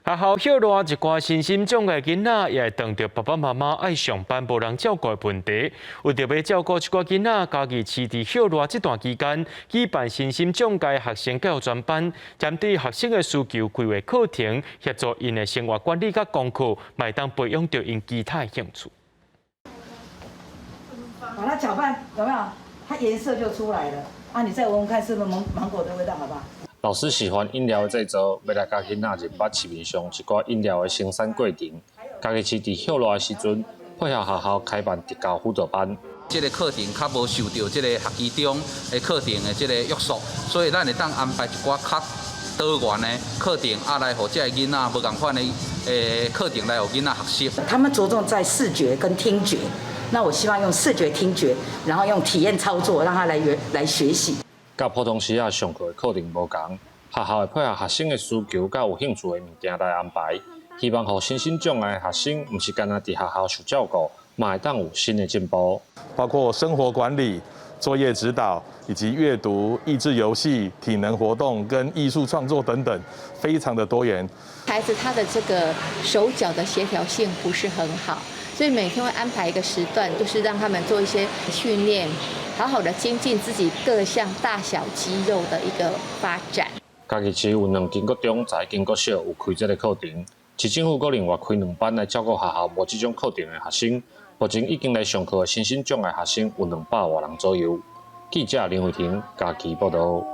学校许多一寡身心障碍囡仔，也会碰到爸爸妈妈爱上班无人照顾的问题。为着要照顾这寡囡仔，家己市伫许多这段期间，举办身心障碍学生教育专班，针对学生的需求规划课程，协助因的生活管理甲功课，卖当培养到因其他的兴趣。把它搅拌，有没有？它颜色就出来了。啊，你再闻闻看，是不是芒果的味道，好不好？ 老师喜欢饮料的制作，要来教囡仔认捌市面上一寡饮料的生产过程。家己市伫休热的时阵，配合学校开办特教辅导班。这个课程较无受到这个学期中的课程的这个约束，所以咱会当安排一寡较多元的课程，来互这个囡仔无共款的课程来互囡仔学习。他们着重在视觉跟听觉，那我希望用视觉、听觉，然后用体验操作，让他来学习。 甲普通时啊上课的课程无同，学校会配合学生的需求甲有兴趣的物件来安排，希望互身心障碍的学生，毋是干那伫学校受照顾，嘛会当有新的进步。包括生活管理、作业指导，以及阅读、益智游戏、体能活动跟艺术创作等等，非常的多元。孩子他的这个手脚的协调性不是很好，所以每天会安排一个时段，就是让他们做一些训练。 好好的精进自己各项大小肌肉的一个发展。家己市有2间国中，在1间国小有开这个课程，市政府阁另外开2班来照顾学校无这种课程的学生。目前已经来上课的身心障碍学生有200多人左右。记者林慧婷，家己报道。